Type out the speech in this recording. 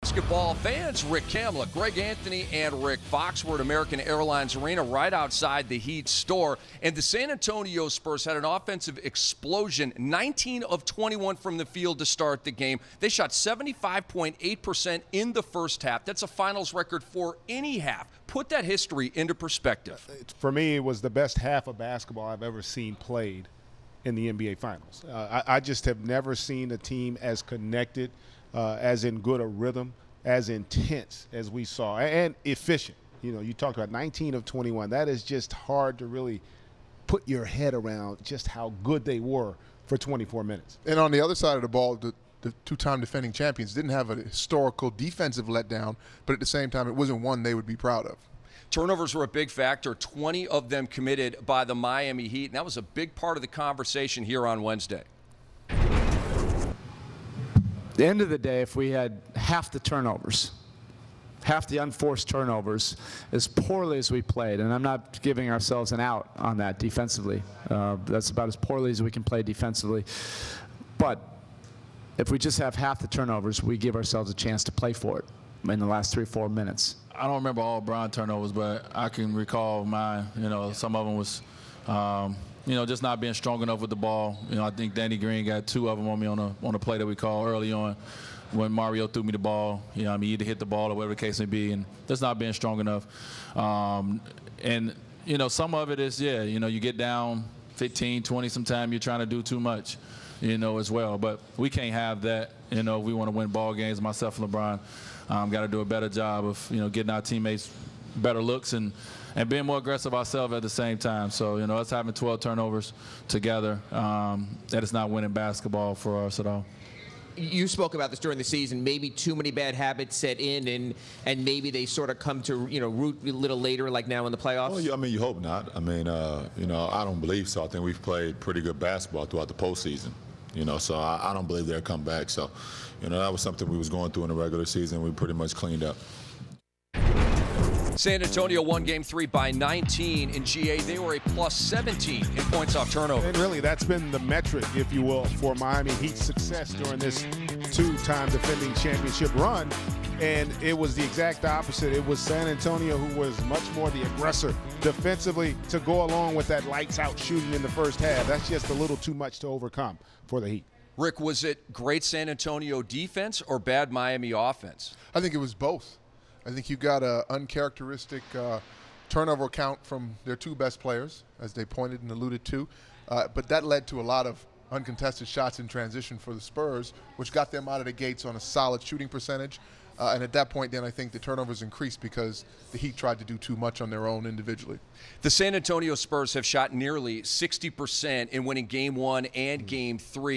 Basketball fans, Rick Kamla, Greg Anthony, and Rick Fox were at American Airlines Arena right outside the Heat store. And the San Antonio Spurs had an offensive explosion, 19 of 21 from the field to start the game. They shot 75.8% in the first half. That's a finals record for any half. Put that history into perspective. For me, it was the best half of basketball I've ever seen played in the NBA Finals. I just have never seen a team as connected, as in good a rhythm, as intense as we saw, and efficient. You know, you talked about 19 of 21. That is just hard to really put your head around just how good they were for 24 minutes. And on the other side of the ball, the two-time defending champions didn't have a historical defensive letdown, but at the same time, it wasn't one they would be proud of. Turnovers were a big factor, 20 of them committed by the Miami Heat, and that was a big part of the conversation here on Wednesday. At the end of the day, if we had half the turnovers, half the unforced turnovers, as poorly as we played, and I'm not giving ourselves an out on that defensively. That's about as poorly as we can play defensively. But if we just have half the turnovers, we give ourselves a chance to play for it in the last 3 or 4 minutes. I don't remember all Bron turnovers, but I can recall mine. You know, some of them was, you know, just not being strong enough with the ball. You know, I think Danny Green got 2 of them on me on a play that we called early on when Mario threw me the ball. You know, I mean, either hit the ball or whatever the case may be, and just not being strong enough. And, you know, some of it is, yeah, you know, you get down 15, 20, sometimes you're trying to do too much, you know, as well. But we can't have that. You know, we want to win ball games. Myself and LeBron got to do a better job of, you know, getting our teammates better looks and being more aggressive ourselves at the same time. So, you know, us having 12 turnovers together, that is not winning basketball for us at all. You spoke about this during the season. Maybe too many bad habits set in, and maybe they sort of come to, you know, root a little later, like now in the playoffs. Well, I mean, you hope not. I mean, you know, I don't believe so. I think we've played pretty good basketball throughout the postseason. You know, so I don't believe they'll come back. So, you know, that was something we was going through in the regular season. We pretty much cleaned up. San Antonio won Game 3 by 19 in GA. They were a plus 17 in points off turnover. And really, that's been the metric, if you will, for Miami Heat's success during this two-time defending championship run. And it was the exact opposite. It was San Antonio who was much more the aggressor defensively to go along with that lights-out shooting in the first half. That's just a little too much to overcome for the Heat. Rick, was it great San Antonio defense or bad Miami offense? I think it was both. I think you got an uncharacteristic turnover count from their 2 best players, as they pointed and alluded to. But that led to a lot of uncontested shots in transition for the Spurs, which got them out of the gates on a solid shooting percentage. And at that point, then I think the turnovers increased because the Heat tried to do too much on their own individually. The San Antonio Spurs have shot nearly 60% in winning Game 1 and Game 3.